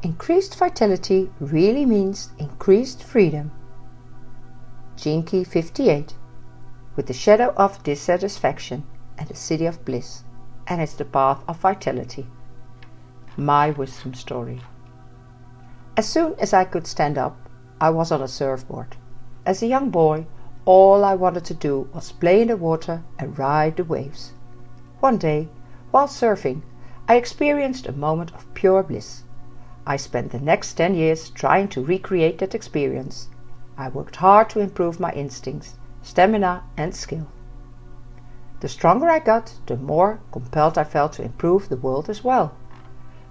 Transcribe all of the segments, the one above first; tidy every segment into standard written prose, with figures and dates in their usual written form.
Increased vitality really means increased freedom. Gene Key 58, with the Shadow of Dissatisfaction and the Siddhi of Bliss, and it's the path of vitality. My wisdom story. As soon as I could stand up, I was on a surfboard. As a young boy, all I wanted to do was play in the water and ride the waves. One day, while surfing, I experienced a moment of pure bliss. I spent the next 10 years trying to recreate that experience. I worked hard to improve my instincts, stamina and skill. The stronger I got, the more compelled I felt to improve the world as well.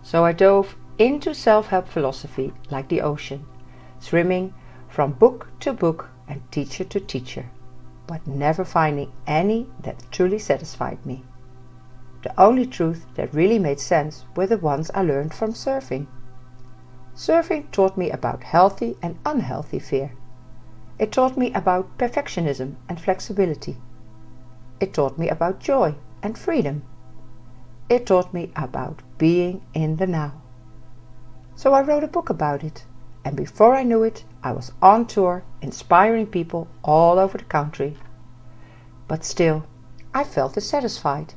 So I dove into self-help philosophy like the ocean, swimming from book to book and teacher to teacher, but never finding any that truly satisfied me. The only truth that really made sense were the ones I learned from surfing. Surfing taught me about healthy and unhealthy fear. It taught me about perfectionism and flexibility. It taught me about joy and freedom. It taught me about being in the now. So I wrote a book about it, and before I knew it, I was on tour, inspiring people all over the country. But still, I felt dissatisfied.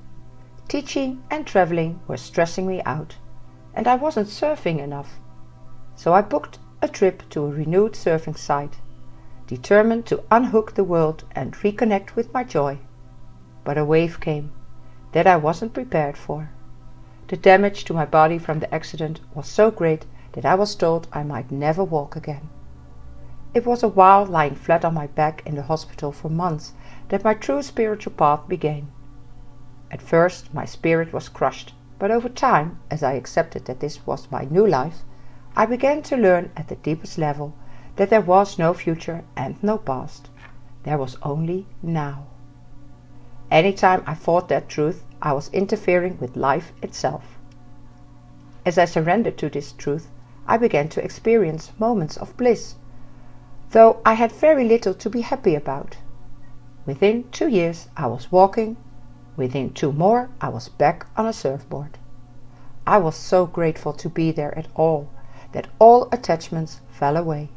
Teaching and traveling were stressing me out, and I wasn't surfing enough. So I booked a trip to a renewed surfing site, determined to unhook the world and reconnect with my joy. But a wave came that I wasn't prepared for. The damage to my body from the accident was so great that I was told I might never walk again. It was a while lying flat on my back in the hospital for months that my true spiritual path began. At first my spirit was crushed, but over time, as I accepted that this was my new life, I began to learn at the deepest level that there was no future and no past. There was only now. Anytime I fought that truth, I was interfering with life itself. As I surrendered to this truth, I began to experience moments of bliss, though I had very little to be happy about. Within 2 years I was walking. Within 2 more I was back on a surfboard. I was so grateful to be there at all, that all attachments fell away.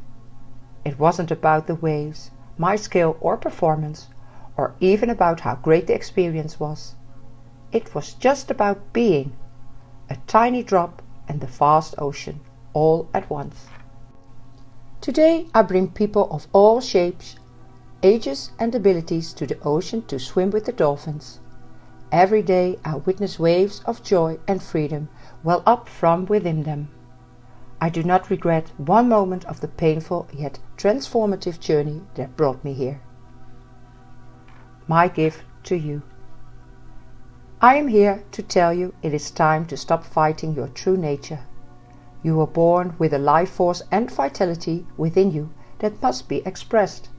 It wasn't about the waves, my skill or performance, or even about how great the experience was. It was just about being, a tiny drop in the vast ocean, all at once. Today I bring people of all shapes, ages and abilities to the ocean to swim with the dolphins. Every day I witness waves of joy and freedom well up from within them. I do not regret one moment of the painful yet transformative journey that brought me here. My gift to you. I am here to tell you it is time to stop fighting your true nature. You were born with a life force and vitality within you that must be expressed.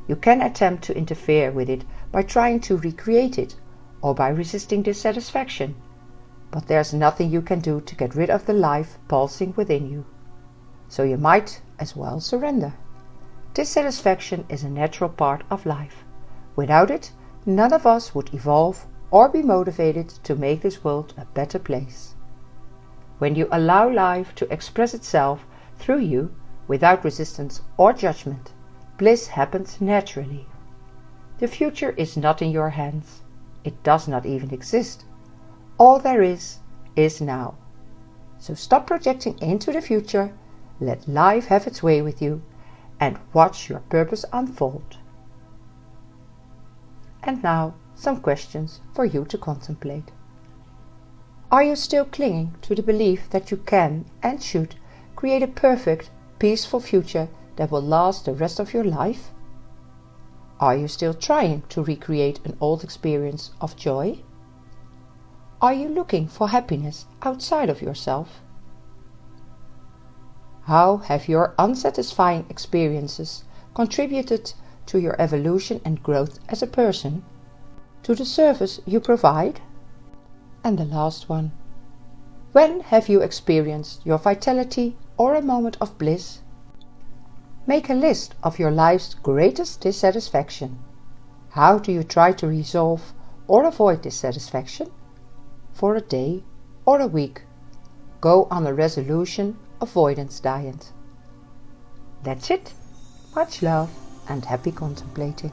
You can attempt to interfere with it by trying to recreate it or by resisting dissatisfaction. But there's nothing you can do to get rid of the life pulsing within you. So you might as well surrender. Dissatisfaction is a natural part of life. Without it, none of us would evolve or be motivated to make this world a better place. When you allow life to express itself through you without resistance or judgment, bliss happens naturally. The future is not in your hands. It does not even exist. All there is now. So stop projecting into the future, let life have its way with you, and watch your purpose unfold. And now, some questions for you to contemplate. Are you still clinging to the belief that you can and should create a perfect, peaceful future that will last the rest of your life? Are you still trying to recreate an old experience of joy? Are you looking for happiness outside of yourself? How have your unsatisfying experiences contributed to your evolution and growth as a person? To the service you provide? And the last one. When have you experienced your vitality or a moment of bliss? Make a list of your life's greatest dissatisfaction. How do you try to resolve or avoid dissatisfaction? For a day or a week, go on a resolution avoidance diet. That's it. Much love and happy contemplating.